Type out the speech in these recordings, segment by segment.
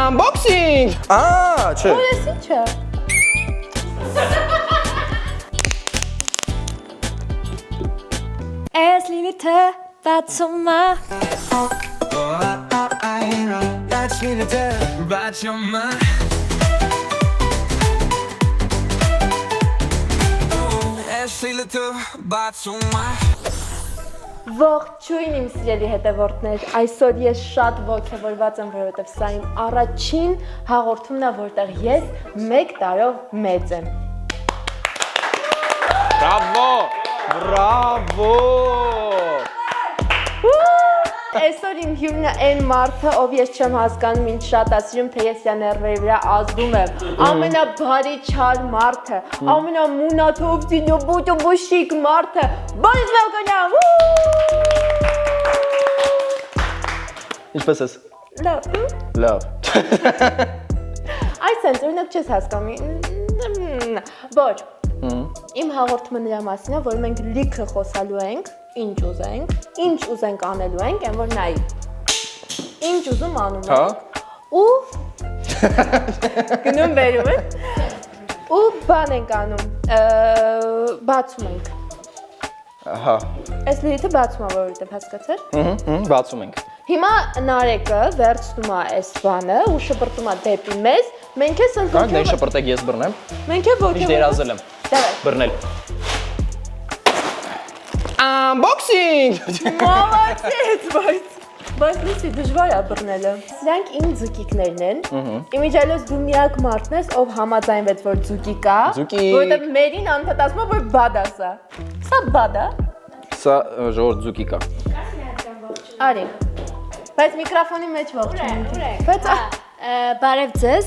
Unboxing! Չէ։ Որես ինչը։ Ես Լիլիթը բացում է։ That's Lilith, but you're mine. That's Lilith, but you're mine. Ողջույն իմ սիրելի հետևորդներ, այսօր ես շատ ոգևորված եմ, որովհետև սա իմ առաջին հաղորդումն է, որտեղ ես 1 տարով մեծ եմ։ Բրավո, բրավո։ Այսօր իմ հյուրն է այն մարդը, ով ես չեմ հասկանում, ինչ շատ ասում, թե ես յա ներվերի վրա ազդում եմ։ Ամենաբարի չար մարդը, ամենամունաթով դինոբուտոբուշիկ մարդը, Բորիս Մելքոնյան։ Ինչպես ես։ Լավ։ Լավ։ Այս sense օրինակ չես հասկանում։ Ոչ։ Իմ հաղորդումը նրա մասին է, որ մենք լիքը խոսալու ենք, ինչ ուզենք անելու ենք, այն որ նայի։ Ինչ ուզում անում ենք։ Ու գնում բերում են։ Ու բան ենք անում։ Բացում ենք։ Ահա։ Այս լիթը բացում է, որովհետև հասկացար։ Բացում ենք։ Հիմա Նարեկը վերցնում է այս բանը ու շպրտում է դեպի մեզ։ Մենք ես Կանք դեն շպրտեք ես բռնեմ։ Մենք է ոչ։ Ինչ դերազել եմ։ Դավայ։ Բռնել։ Unboxing! Մալացեց, բայց լույսի դժվար է բռնելը։ Սրանք իմ ձուկիկներն են։ Իմիջիալոց դու միակ մարդն ես, ով համաձայնվեց, որ ձուկի կա, որովհետև մերին անդադ ասում է, որ բադ է սա։ Սա բադ է։ Սա ժողովուրդ ձուկի կա։ Արի։ Բայց միկրոֆոնի մեջ ողջունում։ Բայց Բարև ձեզ,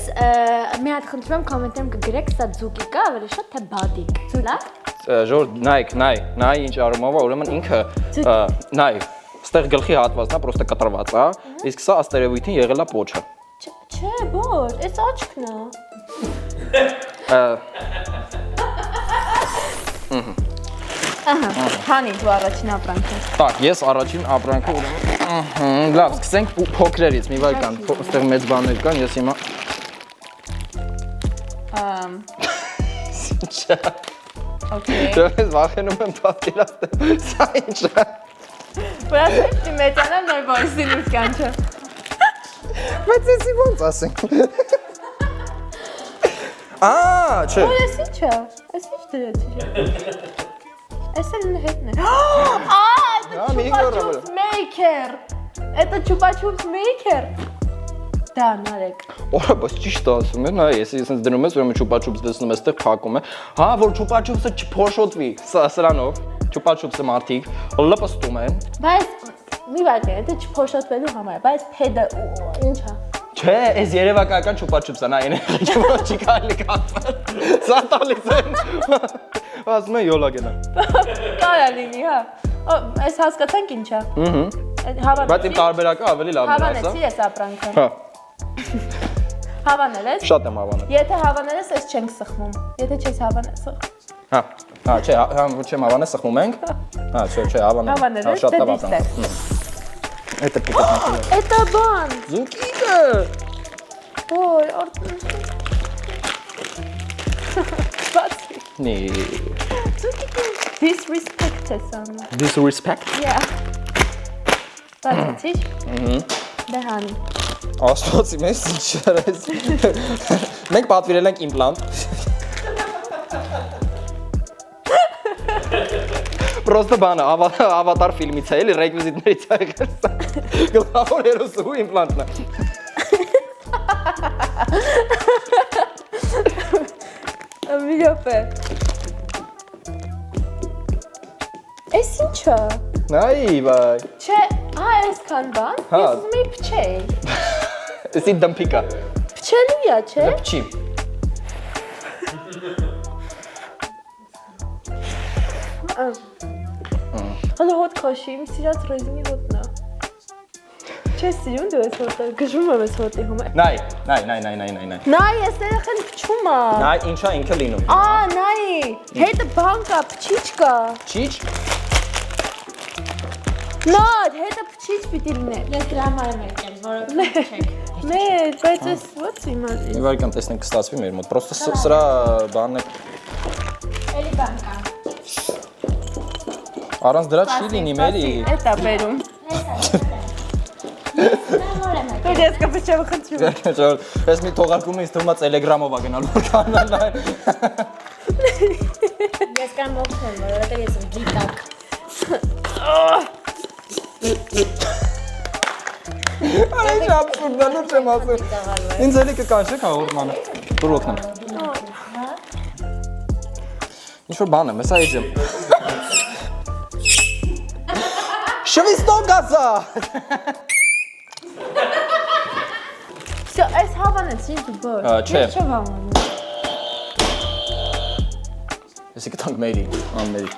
մի հատ խնդրում եմ կոմենտներում կգրեք, սա ձուկի կա, ավելի շատ թե բադիկ, լավ։ Ժողովուրդ նայ ինչ արումով է, ուրեմն ինքը նայ, ստեղ գլխի հատվածն է, պրոստը կտրված է, իսկ սա աստերևույթին եղել է պոչը։ Չէ, ոչ, այս աչքն է։ Ահա, հանի դու առաջին ապրանք ես։ Так, ես առաջին ապրանքը ուրեմն լավ, սկսենք փոքրերից, մի վայրկան, այստեղ մեծ բաներ կան, ես հիմա Ինչ է։ Okay։ Ես վախենում եմ պատկերացնել, սա ինչ է։ Բայց դի մեծանա նոր Բորիսին ու կանչը։ Բայց եսի ոնց ասենք։ Չէ։ Այս ի՞նչ է։ Այս ի՞նչ դրեց։ Այս էլ հետն է։ Чупа-чупс мейкер։ Это чупа-чупс мейкер։ Դա նարեք։ Օրա, բայց ճիշտ ասում եմ, նայ, ես այսպես դնում ես, ուրեմն չուպա-չուպս դեսնում ես, այդտեղ փակում է։ Հա, որ չուպա-չուպսը չփոշոտվի, սրանով, չուպա-չուպսը մարդիկ լպստում են։ Բայց մի վարդի, դա չփոշոտվելու համար, բայց փեդը ինչ է։ Չէ, այս երևակայական չուպա-չուպսը, նա այն չի կարելի կապել։ Սա տալիս են։ Ասում են յոլա գնա։ Կարա լինի, հա։ Այս հասկացանք ինչ է։ Բայց իմ տարբերակը ավելի լավն է, սա։ Հավանեցի ես ապրանքը։ Հա։ Հավանել ես։ Շատ եմ հավանել։ Եթե հավանել ես, ես չենք սխմում։ Եթե չես հավանել, սխմ։ Հա, չէ, չեմ հավանել, սխմում ենք։ Հա, չէ, հավանել։ Հավանել ես, Շատ դե լավ դիստ է։ ապրանք։ Это пикантно. Это բան։ Զուկիկը։ Ոյ, բացի։ Նի։ Disrespect է սանը։ Disrespect։ Yeah։ Բացի։ Դե հանի։ Աստվածի մեզ ինչ արես։ Մենք պատվիրել ենք իմպլանտ։ Պրոստը բանը, ավատար ֆիլմից է, էլի ռեկվիզիտներից է եղել սա։ Գլխավոր հերոսու իմպլանտն է։ Մի րոպե։ Էս ինչ է։ Նայ, վայ։ Չէ, այսքան բան։ Ես ուզում եի փչել։ Էսի դմփիկ է։ Փչելու է, չէ։ Դպչի։ Հələ հոտ քաշի, իմ սիրած ռեզինի հոտն է։ Չես սիրում դու ես հոտը, գժվում եմ ես հոտի հում։ Նայ։ Նայ, ես երեխեն փչում է։ Նայ, ինչա ինքը լինում։ Նայ, հետը բան կա, փչիչ կա։ Չիչ։ Նայ, հետը փչիչ պիտի լինի։ Ես դրա համար եմ եկել, որովհետև չեք։ Մեր, բայց ես ո՞ց իմացի։ Մի վարքան տեսնենք կստացվի մեր մոտ։ Պրոստը սրա բանն է։ Էլի բան կա։ Առանց դրա չի լինի մերի։ Էտա բերում։ Դու ես կփչեմ խնդրում։ Ես մի թողարկում ինձ թվում է Telegram-ով ա գնալ որ կանալ նայ։ Ես կամ օգնեմ, որովհետև ես եմ գիտակ։ Այս абսուրդ է, լուրջ եմ ասում։ Ինձ էլի կկանչեք հաղորդմանը։ Դուր օգնեմ։ Ինչ-որ բան եմ, հեսա իջեմ։ Շվիստոն գազա։ Всё, այս հավանեցի դու բոր։ Չէ։ Չէ հավանում։ Եսի կտանք մերի, անմերի։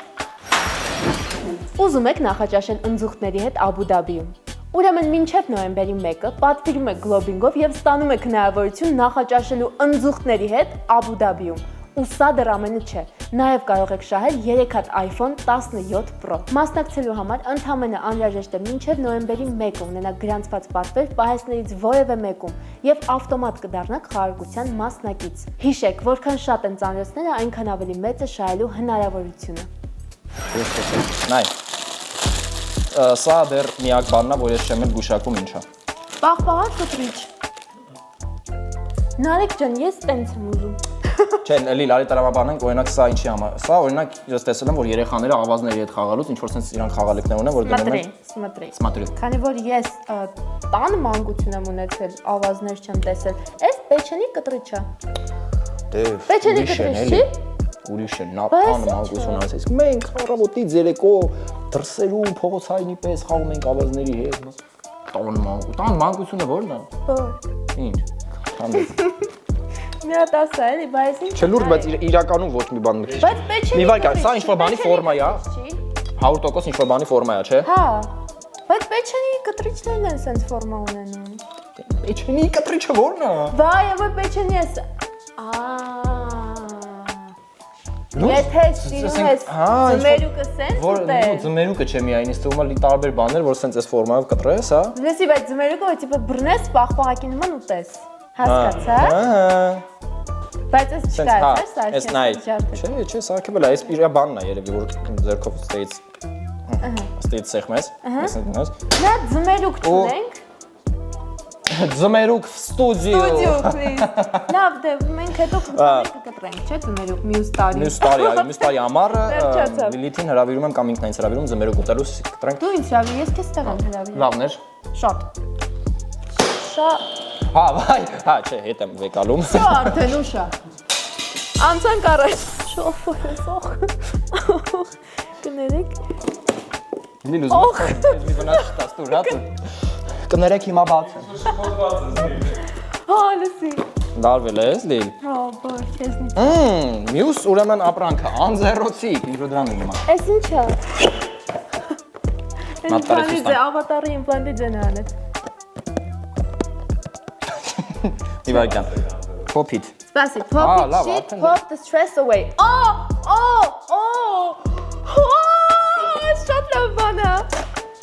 Ուզում եք նախաճաշել ընձուղտների հետ Աբու Դաբիում։ Ուրեմն մինչև նոյեմբերի 1-ը պատվիրում եք գլոբինգով եւ ստանում եք հնարավորություն նախաճաշելու ընձուղտների հետ Աբու Դաբիում։ Ու սա դեռ ամենը չէ։ Նաեւ կարող եք շահել 3 հատ iPhone 17 Pro։ Մասնակցելու համար ընդհանրապես անհրաժեշտ է մինչև նոյեմբերի 1-ը ունենալ գրանցված պատվեր պահեստներից որևէ մեկում եւ ավտոմատ կդառնաք խաղարկության մասնակից։ Հիշեք, որքան շատ են ծանրոցները, այնքան ավելի մեծ է շահելու հնարավորությունը։ Նայ։ Սա դեռ միակ բանն է, որ ես չեմ էլ գուշակում ինչա։ Պաղ-պաղ կտրիչ։ Նարեկ ջան, ես տենց եմ ուզում։ Չէ, էլի լարի տրամաբանենք, օրինակ սա ինչի համար։ Սա օրինակ ես տեսել եմ, որ երեխաները ավազների հետ խաղալուց ինչ որ sense իրանք խաղալիքներ ունեն, որ դնում են։ Смотри։ Քանի որ ես տան մանկություն եմ ունեցել, ավազներ չեմ տեսել։ Այս Պեչենի կտրիչը։ Դե։ Պեչենի կտրիչ չի։ Ուրիշ է, նա տան մանկություն ասես։ Մենք առավոտից երեկո դրսերում փողոցայինի պես խաղում ենք ավազների հետ։ Տան մանկությունը ո՞րն է։ Որ։ Ինչ։ Քանդես։ Մի հատ ասա էլի, բայց ինչ։ Չէ լուրջ, բայց իրականում ոչ մի բան մտքի։ Բայց Պեչենի։ Մի վարքան, սա ինչ-որ բանի ֆորմա է։ 100% ինչ-որ բանի ֆորմա է, չէ։ Հա։ Բայց Պեչենի կտրիչներն են sense ֆորմա ունենում։ Պեչենի կտրիչը ո՞րն է։ Վայ, aber Պեչենի է։ Եթե սիրում ես ձմերուկը sense ուտել։ Ձմերուկը չէ միայն, ինձ թվում է լի տարբեր բաներ, որ sense այս ֆորմայով կտրես, հա։ Լսի, բայց ձմերուկը որ տիպը բռնես, պաղպաղակի նման ուտես։ Հասկացա՞։ Բայց այս չկա, այս այս նայ։ Չէ, սարքել է, այս իր բանն է երևի, որ ձերքով ստեից սեղմես, տեսնես։ Նա ձմերուկ ունենք։ Ձմերուկ ստուդիո։ Ստուդիո, please։ Լավ, դե մենք հետո կկտրենք, չէ՞ ձմերուկ մյուս տարի։ Մյուս տարի ամառը Լիլիթին հրավիրում եմ կամ ինքն ինձ հրավիրում ձմերուկ ուտելու կտրենք։ Դու ինձ հրավիր, ես քեզ տեղ եմ հրավիրում։ Լավն էր։ Շատ։ Հա, վայ, հա, չէ, հետ եմ վեկալում։ Սա արդեն ուշա։ Անցանք առաջ։ Շոֆորեսող։ Կներեք։ Լիլուզ, մի բնած չտաս դուր, հա։ Կներեք հիմա բաց եմ։ Հա, լսի։ Դարվել ես, Լիլ։ Հա, բար, քեզնի։ Մյուս ուրեմն ապրանքը, անձեռոցիկ, ինչ որ դրան ունիմ։ Էս ի՞նչ է։ Ինպլանտի, ավատարի իմպլանտի ձենարանет։ Մի վարքան։ Pop it։ Սպասի, pop it, shit, pop the stress away։ Շատ լավ բան է։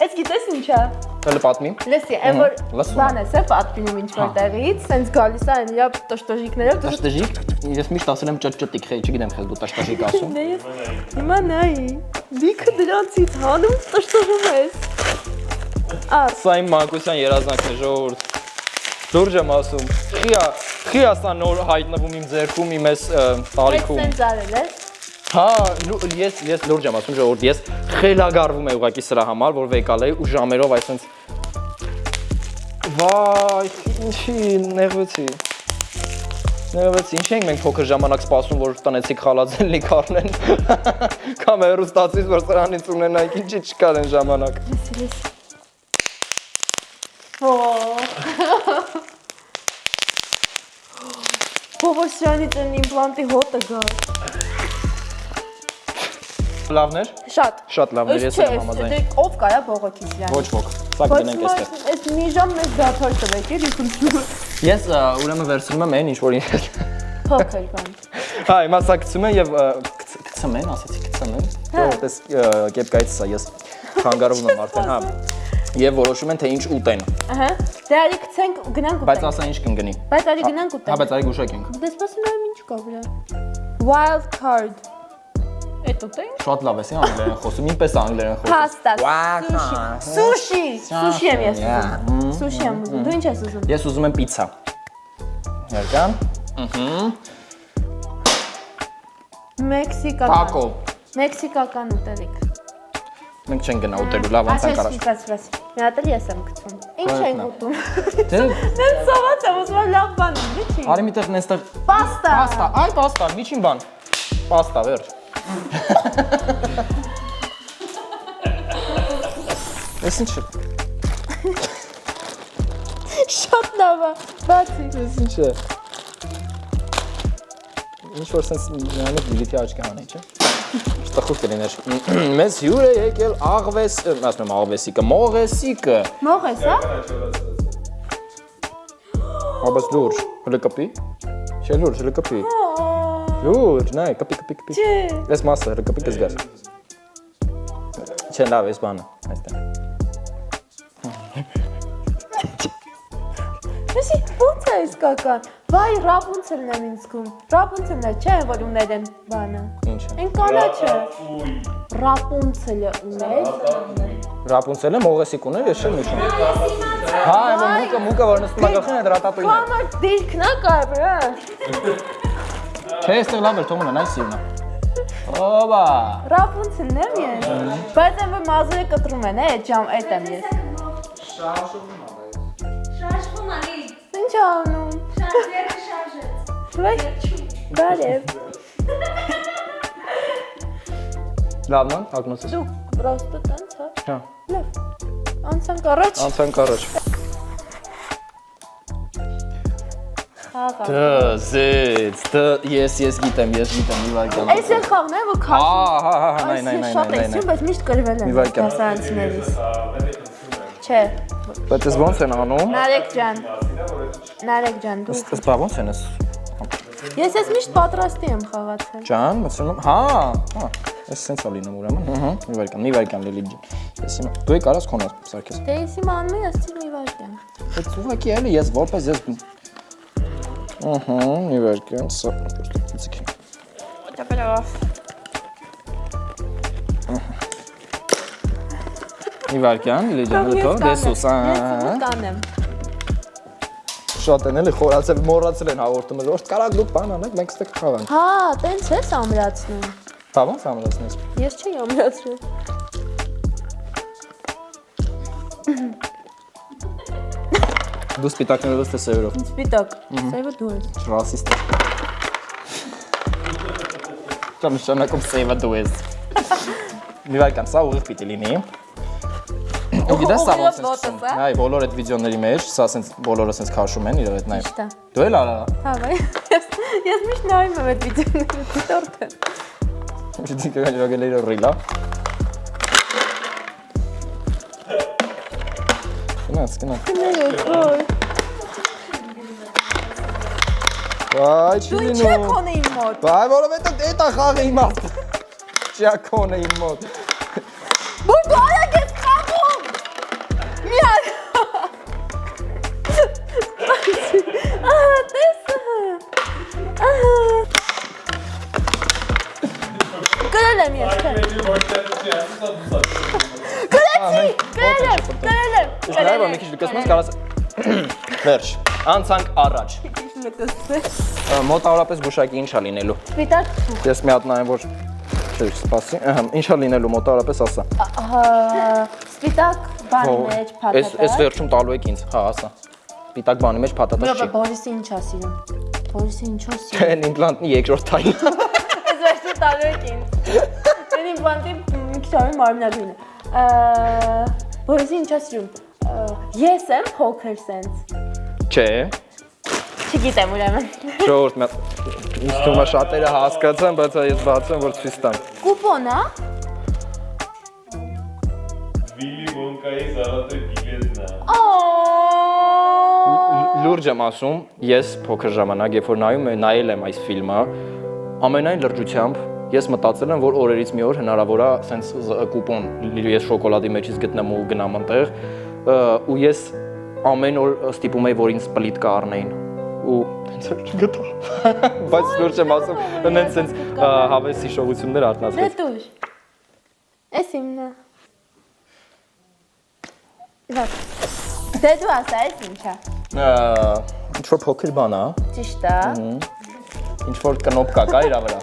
Էս գիտես ինչ է։ Հələ պատմի։ Լսի, այն որ բան է, սա պատմում ինչ-որ տեղից, սենց գալիս է այն իրա տշտոժիկներով։ Տաշտաժիկ, ես միշտ ասել եմ ճճտիկ, չգիտեմ խես դու տաշտաժիկ ասում։ Դե ես հիմա նայի, լիքը դրանցից հանում տշտոժում ես։ Սա իմ մանկության երազանքն է, ժողովուրդ։ Լուրջ եմ ասում, խիա սա նոր հայտնվում իմ ձեռքում, իմ այս տարիքում։ Սենց արել ես։ Հա, ես լուրջ եմ ասում, ժողովուրդ, ես խելագարվում եմ ուղղակի սրա համար, որ վեկալ էի ու ժամերով այսպես Վայ, ինչի նեղվեցի։ Ինչ ենք մենք փոքր ժամանակ սպասում, որ տնեցիկ խալածեն լիք առնեն։ Կամ հեռուստացից, որ սրանից ունենայինք, ինչի չկար են ժամանակ։ Ո՞վ սրանից են իմպլանտի հոտը գալ։ Լավներ։ Շատ լավներ, ես եմ համաձայն։ Դե ով կարա բողոքի սրան։ Ոչ ոք, սա կդնենք այստեղ։ Այս մի ժամ մեզ դաթար տվեք, էլի խնդրում։ Ես ուրեմն վերցնում եմ այն ինչ որ ինձ։ Փոքր բան։ Հա, հիմա սա գցում են եւ գցում են, ասեցի գցում են։ Որտես կեպկայից սա ես խանգարվում եմ արդեն, հա։ Եվ որոշում են թե ինչ ուտեն։ Ահա։ Դե արի գցենք ու գնանք Բայց ուտենք։ ասա ինչ կընկնի։ Բայց արի գնանք Հա, ուտենք։ բայց արի գուշակենք։ Դες սպասում եմ ինչ կա վրա։ Wild card։ Էդ ուտենք։ Շատ լավ է, սի անգլերեն խոսում, ինպես անգլերեն խոսում։ Pasta, Wow. sushi։ Sushi եմ ես ուզում։ Sushi եմ ուզում։ Դու ինչ ես ուզում։ Ես ուզում եմ պիցցա։ Երկան։ Մեքսիկական։ Տակո։ Մեքսիկական ուտելիք։ Մենք չենք գնա ուտելու, լավ անցանք առաջ։ Ասես։ Մի հատ էլ ես եմ գցում։ Ինչ ենք ուտում։ Դե Դեն սոված եմ, ուզում եմ լավ բան ուտել, չի։ արի միտեղ նստեղ Պաստա։ Պաստա, այ պաստա, միջին բան։ Պաստա, վերջ։ Ես ինչ է։ Շատ լավ է։ Բացի։ Ես ինչ է։ Ինչ որ սենց նայանը դիլիթի աչքի հանեի, չէ։ Շտախուր կլիներ։ Մեզ հյուր է եկել աղվես, ասում եմ աղվեսիկը, մողեսիկը։ Մող ես, հա։ Աբաս լուրջ, հլը կպի։ Չէ լուրջ, հլը կպի։ Լուրջ, նայ, կպի։ Չէ։ Ես մասը հլը կպի կզգաս։ Չէ լավ, ես բանը, այստեղ։ Մեսի, ո՞նց է իսկական։ Վայ, Ռապունցելն եմ ինձ զգում։ Ռապունցելն է, չէ, որ ուներ են բանը։ Ինչ է։ Այն կանաչը։ Ռապունցելը ուներ։ Ռապունցելը մողեսիկ ուներ, ես չեմ հիշում։ Հա, այո, մուկը որ նստում է գլխին այդ ռատատույնը։ Կամար դիրքն է կար վրա։ Չէ, այստեղ լավ էր, թողուն է, նայ սիրն է։ Օբա։ Ռապունցելն եմ ես։ Բայց այն որ մազերը կտրում են, այդ ժամ, այդ եմ ես։ Շարժվում անի, Ինչ անում։ շարժերը շարժեց։ Վայ, բարև։ Լավն է, հագնոցս։ Դու պրոստը տենց, հա։ Հա, Լավ։ Անցանք առաջ։ անցանք առաջ։ Խաղա։ Դզից, ես գիտեմ, մի վայրկյան։ Այս էլ խաղն է, որ քաշում։ Հա, Շատ նայ, էսում, բայց միշտ կրվել Մի են վայրկյան։ դասարանցիներից։ Չէ, Բայց ես ոնց են անում։ Նարեկ ջան, դու։ Ըստ բա ոնց են ես։ Ես ես միշտ պատրաստի եմ խաղացել։ Ջան, մտցնում։ Հա, ես սենց ա լինում ուրեմն։ Մի վայրկյան լիլի ջան։ Ես հիմա դու եք արած քոնը սարքես։ Դե ես իմ անում եմ, ես ցի մի վարքյան։ Բայց ուղղակի էլի ես որպես ես մի վայրկյան, սա ծիքի։ Դեպերով։ Մի վայրկյան, լիլի ջան, դու դեսուս, Ես կանեմ։ Շատ են էլի խորացել, մոռացել են հաղորդում, որ կարակ դուք բան անեք, մենք ստեղ խաղանք։ Հա, տենց ես ամրացնում։ Բա ոնց ամրացնես։ Ես չի ամրացրել։ Դու սպիտակներով թե սևերով։ Սպիտակ։ Սևը դու ես։ Ռասիստ է։ Ճամշանակում սևը դու ես։ Մի վայրկյան, սա ուղիղ պիտի լինի։ Ու գիտես սա ոնց է սկսում։ Այ բոլոր այդ վիդեոների մեջ, սա սենց բոլորը սենց քաշում են իրար այդ նայ։ Ճիշտ է։ Դու էլ արա։ Հա, վայ։ Ես միշտ նայում եմ այդ վիդեոները, դիտորդ եմ։ Դու կգանջոգել իր ռիլա։ Գնաց։ Վայ, չի Դու ինչ լինում։ եք հոն իմ մոտ։ Բայ, որովհետև դա խաղը իմ մոտ։ Չակոն է իմ մոտ։ Որ դու արագ ես խաղում։ Մի հատ։ Ահա, տեսա։ Ահա։ Գրել եմ ես։ Գրել եմ։ Ուշնայր, որ մի քիչ դուքես մեզ կարաս վերջ, անցանք առաջ։ Մոտավորապես գուշակի ինչ ա լինելու։ Սպիտակ։ Ես մի հատ նայեմ, որ չէ, սպասի, ինչ ա լինելու մոտավորապես ասա։ Սպիտակ բանի մեջ Այս փաթաթ։ վերջում տալու եք ինձ, հա, ասա։ Սպիտակ բանի մեջ փաթաթած չի։ Բորիսը ինչ ա սիրում։ Բորիսը ինչ ա սիրում։ Այն իմպլանտնի երկրորդ թայլը։ Այս վերջը տալու եք ինձ։ Այն իմպլանտի մի քիչ ավելի մարմնագույն է։ Բորիսը ինչ ա սիրում։ Ես եմ փոքր սենց։ Չէ, Չգիտեմ ուրեմն։ ժողովուրդ, ինձ թվում է շատերը հասկացան, բայց ես բացեմ, որ ցույց տամ։ Կուպոն է։ Վիլի Վոնկայի զարատե բիլետն է։ Լուրջ եմ ասում, ես փոքր ժամանակ, երբ որ նայել եմ այս ֆիլմը, ամենայն լրջությամբ ես մտածել եմ, որ օրերից մի օր հնարավոր է սենց կուպոն ես շոկոլադի մեջից գտնեմ ու գնամ այնտեղ ու ես ամեն օր ստիպում էի, որ ինձ պլիտ կառնեին ու տենց չգտա։ Բայց լուրջ եմ ասում, նենց սենց հավես հիշողություններ արտնացրեց։ Դե դուր։ Էս իմն է։ Լավ։ Դե դու ասա, էս ինչ է։ Ինչ որ փոքր բան է, Ճիշտ է։ ինչ որ կնոպկա կա իր վրա։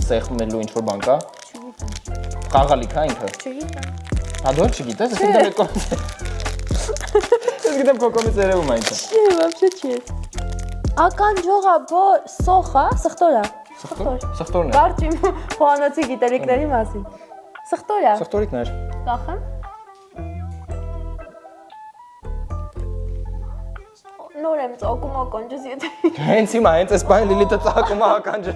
Սեղմելու ինչ որ բան կա։ Խաղալիք է ինքը։ Չգիտեմ։ Ա դու չգիտես, ես գիտեմ կոմից։ Ես գիտեմ կոմից երևում է ինքը։ Չի, вообще չի։ Ականջողա, որ սոխա, սխտորա։ Սխտորն է։ Կարճ իմ խոհանոցի գիտելիքների մասին։ Սխտորա։ Սխտորիկներ։ Կախեմ։ Նոր եմ ծակում ականջս եթե։ Հենց հիմա, հենց այս բանը Լիլիթը ծակում է ականջը։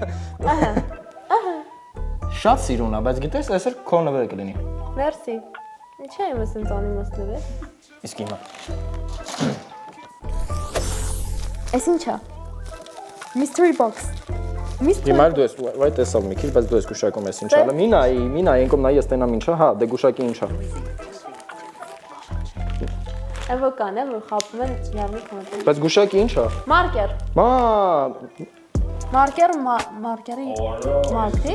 Շատ սիրուն է, բայց գիտես, այսօր քո նվերը կլինի։ Մերսի։ Ինչ է իմը սենց անի մստլև է։ Իսկ հիմա։ Էս ինչ է։ Mystery box։ Mystery Հիմա դու ես, վայ տեսավ մի քիչ, բայց դու ես գուշակում ես ինչ ալը։ Մինա, ենկոմ նայ ես տենամ ինչա, հա, դե գուշակի ինչա։ Էվոկան է, որ խապում են յամի կոնտենտ։ Բայց գուշակի ինչա։ Մարկեր։ Մա, Մարկերը մարկերի մարկի։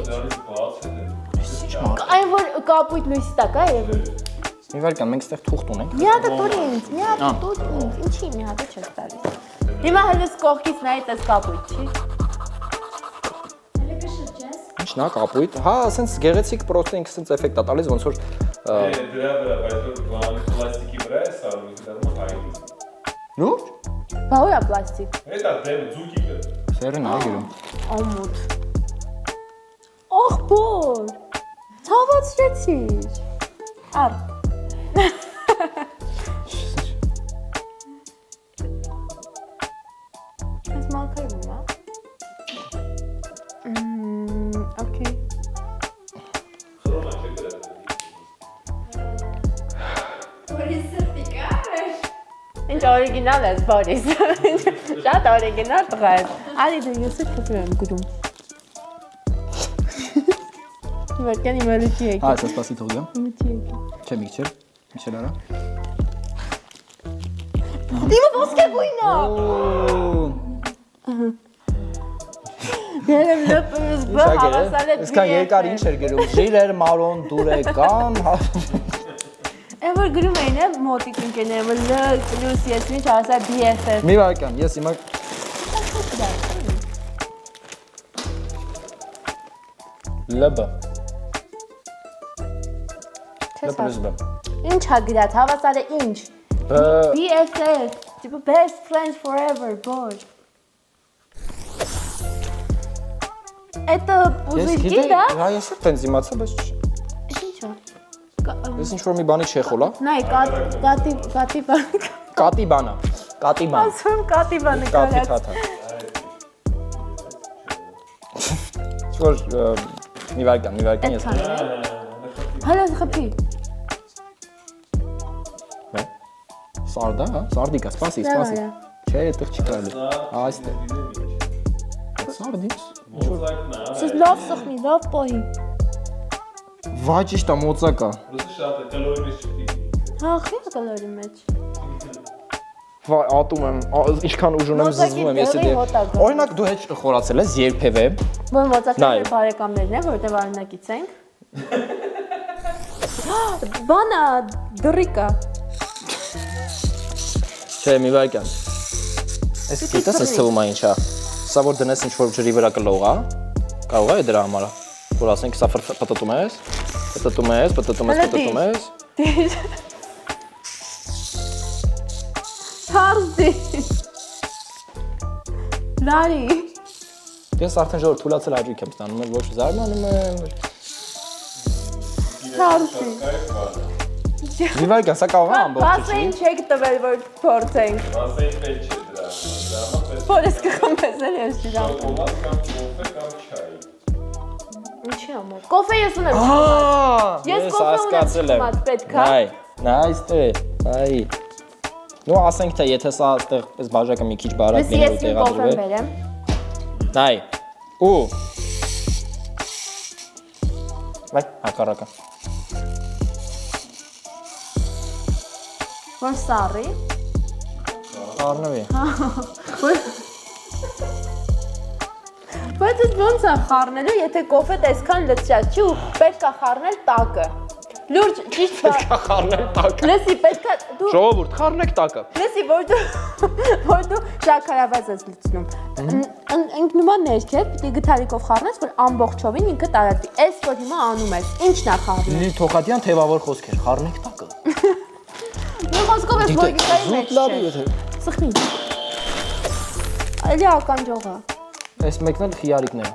Այն որ կապույտ լույսի տակ է երևում։ մի վարքան, մենք ստեղ թուղթ ունենք։ Մի հատ տուր ինձ, մի հատ տուր ինձ, ինչի մի հատ չես տալիս։ Հիմա հենց կողքից նայ տես կապույտ, չի։ Ինչն է կապույտ։ Հա, ասենց գեղեցիկ պրոստը ինքը սենց էֆեկտ է տալիս, ոնց որ Դրա վրա, բայց որ պլաստիկի վրա է սարում, դա հայտնի։ լուրջ։ Բա ու է պլաստիկ։ Դա դեմ ձուկիկը։ Սերն է գերում։ Ամոթ։ Ախբոր։ Ցավացրեցիր։ Ար։ Ես մաքրում եմ։ Okay։ Ինչ օրիգինալ ես, Բորիս։ Շատ օրիգինալ տղա ես։ Արի դու ես քեզ եմ գրում։ Վարկան իմ լուչի եք։ Հա, ես սպասի թողեմ։ Լուչի եք։ Չէ, մի քիչ։ Ինչ արա։ Դիմը ոսկե գույնա։ Երեմ լպս բա հավասար է։ Իսկան երկար ինչ էր գրում։ Ժիրեր, մարոն, դուրեկան։ Այն որ գրում էին է մոտիկ ընկերները, L պլյուս ես ինչ ասա BFF։ Մի վարքան, ես հիմա լբ։ Լբ։ Ինչ հա գրած, հավասար է ինչ։ BFF, տիպը best friends forever, boy։ Это пузырьки, да? Հա, ես էլ տենց իմացա, բայց Ինչ է։ ես ինչ որ մի բանի չեխոլ, հա։ Նայ, կատի բան։ Կատի բանա։ Կատի բան։ Ասում կատի բանը Կատի կարած։ թաթա։ Ինչ-որ մի վարքան ես։ Հալա խփի։ Սարդա, հա, սարդիկա, սպասի։ Չէ, այդտեղ չի կարելի։ Այստեղ։ Սարդի։ Սես լավ սխնի, լավ պահի։ Վայ, ճիշտ է, մոծակա։ Ռուսը շատ է, կալորի մեջ չպիտի։ Հա, խի կալորի մեջ։ Վայ, ատում եմ, ինչքան ուժ ունեմ զզվում եմ, ես Մոծակի դե։ հոտակ է։ Օրինակ դու հետ խորացել ես երբևէ։ Որ մոծակները Նայ։ բարեկամներն են, որտեղ արնակից ենք։ Բանա, դրիկա։ Չէ, մի վարքան։ Այս գիտես այս թվում է ինչա։ Սա որ դնես ինչ որ ջրի վրա կլողա, կարող է դրա համար։ Որ ասենք սա պտտում ես, Թարզի։ Լարի։ Ես արդեն ժողովուրդ թուլացել աճույք եմ ստանում, ոչ զարմանում եմ։ Թարզի։ Մի վարքան, սա կարող է ամբողջը չի։ Բասային չեք տվել, որ փորձենք։ Մասային պետք չէ դրա համար, Որս կխմեցել ես դրան։ շոկոլադ կամ կոֆե կամ չայ։ Ինչի ամոթ։ Կոֆե ես ունեմ։ Ես կոֆե հասկացել եմ։ ունեմ, պետք է։ Նայ, այստեղ, այ։ Նո ասենք թե եթե սա այստեղ այս բաժակը մի քիչ բարակ լինի ու Ես իմ կոֆեն տեղադրվի։ բերեմ։ Նայ։ Ու։ Վայ, հակառակը։ որ սառի։ Առնվի։ Բայց ես ոնց է խառնելու, եթե կոֆետ այսքան լցած չի ու պետք է խառնել տակը։ Լուրջ ճիշտ բան։ Խառնել տակը։ Լսի, պետք է դու Ժողովուրդ, խառնեք տակը։ լսի, որ դու շաքարավազ ես լցնում։ Ընկնում է ներքև, պիտի գթալիկով խառնես, որ ամբողջովին ինքը տարածվի։ Էս որ հիմա անում ես, ի՞նչն է խառնում։ Լիլի Թոխատյան թևավոր խոսքեր, խառնեք տակը։ Մի խոսքով ես լոգիկայի մեջ չէ։ Սխմի։ Այլի ականջող է։ Այս մեկն էլ խիարիկն է։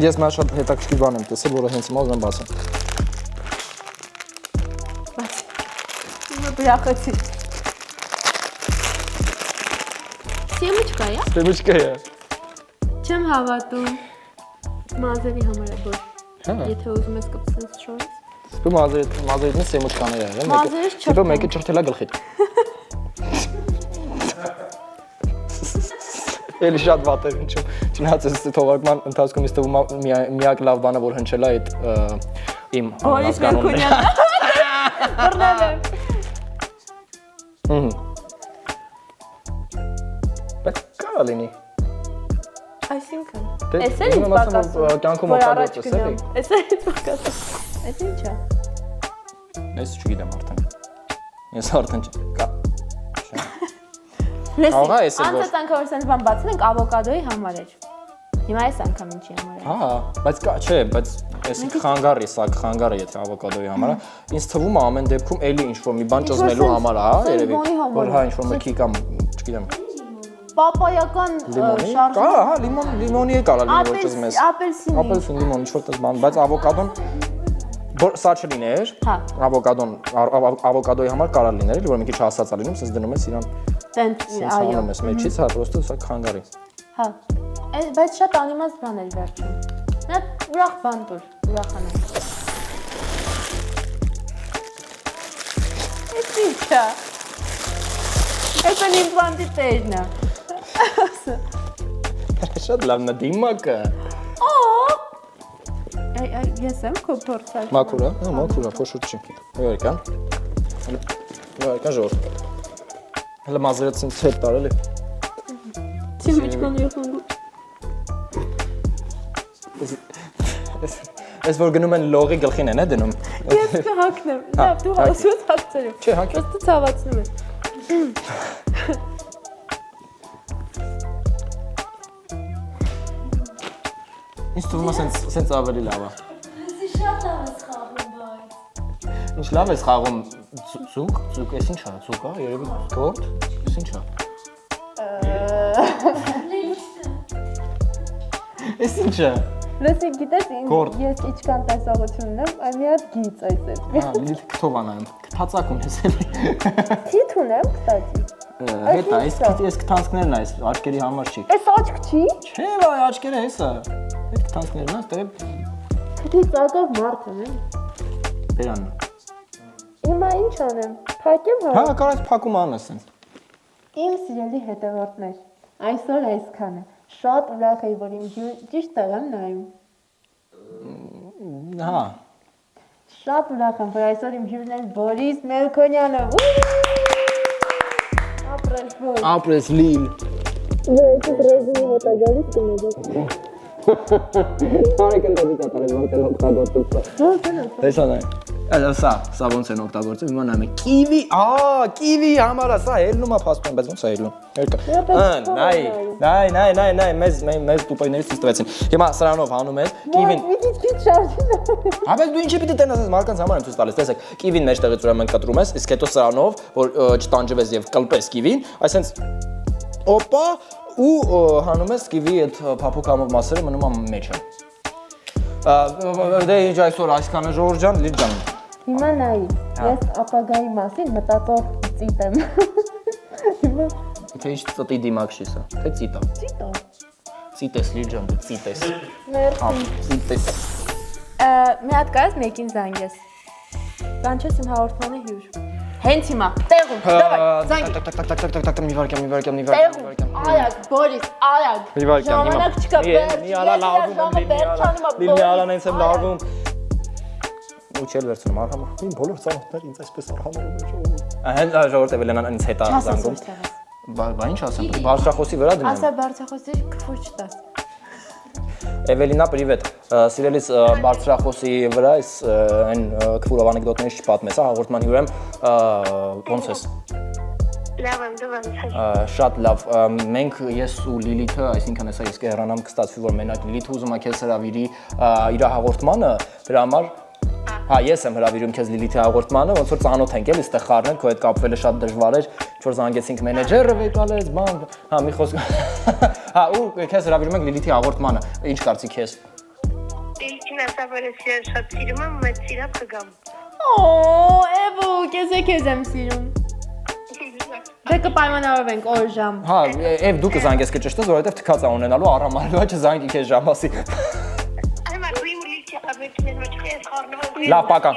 Ես մա շատ հետաքրքիր բան եմ տեսել, որը հենց հիմա ուզում բացեմ։ Հիմա բրախեցի։ Սեմուչկա է։ Սեմուչկա է։ Չեմ հավատում։ Մազերի համար է որ։ Հա։ Եթե ուզում ես կպցնես շորից։ Դու մազերիտնի սեմուչկաներ եղել, Մազերից մեկը մեկը ճրթելա գլխիդ։ Էլի շատ վատ էր ինչու։ Չնայած այս թողարկման ընթացքում ինձ թվում է միակ լավ բանը որ հնչել է այդ իմ Բորիս Մելքոնյանը։ Բռնել եմ։ Բայց կարա լինի։ Այսինքն, էս էլ ինձ պակասում։ Կյանքում օգտագործես էլի։ Էս էլ ինձ պակասում։ Էս ինչ է։ Ես չգիտեմ արդեն։ Ես արդեն կա։ Լսի, Աղա, էս էլ որ- անցած անգամ որ սենց բան բացել ենք ավոկադոյի համար էր։ Հիմա այս անգամ ինչի համար է։ Հա, բայց կա, չէ, բայց այս խանգարի, սա խանգարը եթե ավոկադոյի համար է, ինձ թվում է ամեն դեպքում էլի ինչ որ մի բան ճզմելու համար է, հա, երևի, որ հա ինչ որ մրգի կամ, չգիտեմ, Պապայական լիմոնի, շարժ։ կա, հա, լիմոնի է կարա լինի որ ճզմես։ Ապելսինի։ Ապելսին, լիմոն, ինչ որ տես բան, բայց ավոկադոն սա չլիներ, Հա։ ավոկադոյի համար կարա լիներ, որ մի քիչ հասած է լինում, սենց դնում ես իրան, Տենց, սենց այո։ անում ես մեջից, հա, պրոստը սա խանգարի։ Հա։ Բայց շատ անիմաց բան էր վերջում։ Նա ուրախ բան դուր, ուրախանալ։ Էս ինչ է։ Էս են իմպլանտի տերն է։ Շատ լավն է դիմակը։ Ես եմ քո փորձած։ Մաքուր է, հա, մաքուր է, փոշուր չի։ Վերքան։ Վերքան ժոր։ Հələ մազերից ինձ հետ տարել է։ Չիմիչկոն յոխանգու։ Ես որ գնում են լողի գլխին են, է դնում։ Ես կհակնեմ։ Լավ, դու հասուց հակցերում։ Չէ, հակի։ Պրոստը ցավացնում ես։ Ինձ թվում է սենց ավելի լավ է։ Շատ լավ ես խաղում, բայց։ Ինչ լավ ես խաղում ձուկ, ես ինչ է, ձուկ է, երևի գորդ, ես ինչ է։ Ես ինչ է։ Լսի, գիտես, Գորդ։ ես իչքան տեսողություն ունեմ, այ մի հատ գիծ այս է։ Հա, լիլիթ քթով անայում, քթածակ ունես էլի։ Թիթ ունեմ, կստացի։ Հետ է, այս քթանցքներն է, այս աչքերի համար չի։ Այս աչք չի։ Չէ, վայ, աչքերը հեսա։ Այդ քթանցքներն է, ստեղ Թիթի ծակով մարդ եմ, բերանն է։ Հիմա ինչ անեմ, փակեմ հա։ Հա, կարաս փակում անես սենց։ Իմ սիրելի հետևորդներ, այսօր այսքանը։ Շատ ուրախ եի, որ իմ ճիշտ տեղ եմ նայում։ Հա։ Շատ ուրախ եմ, որ այսօր իմ հյուրն է Բորիս Մելքոնյանը։ Ապրես որ։ Ապրես լիլ։ Ես ռեզինի մոտ է գալիս կնոջը։ Բարեկն դեպի կատարել ոնց են օգտագործում։ Տեսանա։ Այլ սա ոնց են օգտագործում, հիմա նայում եմ։ Կիվի, կիվի համարա, սա ելնում է փաստորեն, բայց ոնց է ելնում։ Երկա։ Նայ, մեզ տուպայներից ստվեցին։ Հիմա սրանով հանում ես, կիվին։ Մի քիչ շարժին։ Հա, բայց դու ինչի պիտի տենաս ես մարկանց համար եմ ցույց տալիս, տեսեք, կիվին մեջտեղից ուրեմն կտրում ես, իսկ հետո սրանով, որ չտանջվես եւ կլպես կիվին, այսինքն օպա ու հանում ես կիվի այդ փափուկամով մասերը մնում է մեջը։ Դե ինչ այսօր այսքանը Ժորժ ջան, Լիլ ջան։ Հիմա նայ, ես ապագայի մասին մտածող ծիտ եմ։ Հիմա Թե ինչ ծտի դիմակ չի սա, թե ծիտա։ ծիտո։ Ծիտես Լիլ ջան, դու ծիտես։ Մերսի։ Ծիտես։ Մի հատ կարես մեկին զանգես։ Կանչես իմ հաղորդմանը հյուր։ Հենց հիմա, տեղում, դավայ, զանգի։ Տակ, մի վարքյան։ Տեղում, արագ, Բորիս, արագ։ Մի վարքյան, հիմա։ Ժամանակ չկա, Մի արա լարվում եմ, Լիլ մի արան հենց եմ լարվում։ ու չել վերցնում արհամը։ Իմ բոլոր ծանոթները ինձ այսպես արհամարում են ժողովում։ Հենց ժողովուրդ Էվելենան ինձ հետ է Չասես զանգում։ որտեղս։ Բա ինչ ասեմ, բարձրախոսի վրա դնեմ։ Ասա բարձրախոսի քֆուր չտաս։ Էվելինա, պրիվետ։ Սիրելիս բարձրախոսի վրա այս այն քֆուրով անեկդոտներից չպատմես, հա, հաղորդման հյուրեմ, ոնց ես։ Լավ եմ, դու ոնց ես։ Շատ լավ։ Մենք ես ու Լիլիթը, այսինքն հեսա ես կհեռանամ կստացվի, որ մենակ Լիլիթը ուզում է քեզ հրավիրի իր հաղորդմանը, դրա համար հա ես եմ հրավիրում քեզ Լիլիթի հաղորդմանը, ոնց որ ծանոթ ենք էլի, ստեղ խառնել, քո հետ կապվելը շատ դժվար էր, ինչ որ զանգեցինք մենեջերը վեկալեց, բան, հա մի խոսք։ Հա ու քեզ հրավիրում ենք Լիլիթի հաղորդմանը։ Ինչ կարծիք ես։ Իլքին ասա, որ ես իրեն շատ սիրում եմ, մեծ սիրավ կգամ։ Օ, Էվո, քեզ եմ սիրում։ Դե կպայմանավորվենք օր ժամ։ Հա, եւ դու կզանգես կճշտես, որովհետեւ թքած է ունենալու առամարելու, չէ՞ զանգի քեզ ժամ ասի։ Այմա դու իմ լիքի հավերքին ոչ ես խառնվում։ Լավ, պակա։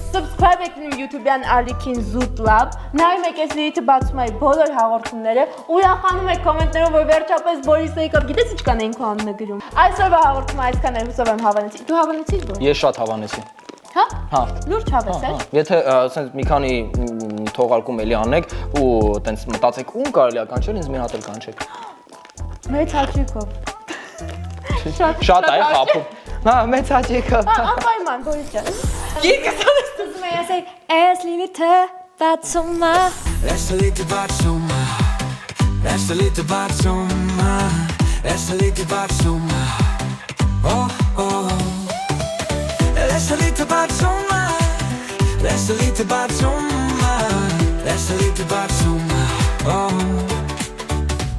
Subscribe եք իմ YouTube-յան Ալիքին Զուտ լավ։ Նայում եք ես Լիլիթը բացում այ բոլոր հաղորդումները, ուրախանում եք կոմենտներով, որ վերջապես Բորիսը եկավ, գիտես ինչ կան այն քո անունը գրում։ Այսօրվա հաղորդումը այսքան էր, հուսով եմ հավանեցի։ Դու հավանեցի՞ր որ։ Ես շատ հավանեցի։ Հա։ Հա։ Լուրջ հավես է։ Եթե ասենք մի քանի թողարկում էլի անեք ու տենց մտածեք ում կարելի է կանչել, ինձ մի հատ էլ կանչեք։ Մեծ հաճույքով։ Շատ է խափում։ Հա, մեծ հաճույքով։ Անպայման, Բորիս ջան։ Ուզում եմ ասել, «Էս Լիլիթը բացում է»։ That's a little batsuma. That's a little batsuma. That's a little batsuma. Oh, oh. That's a little batsuma. That's a little batsuma. That's a little batsuma.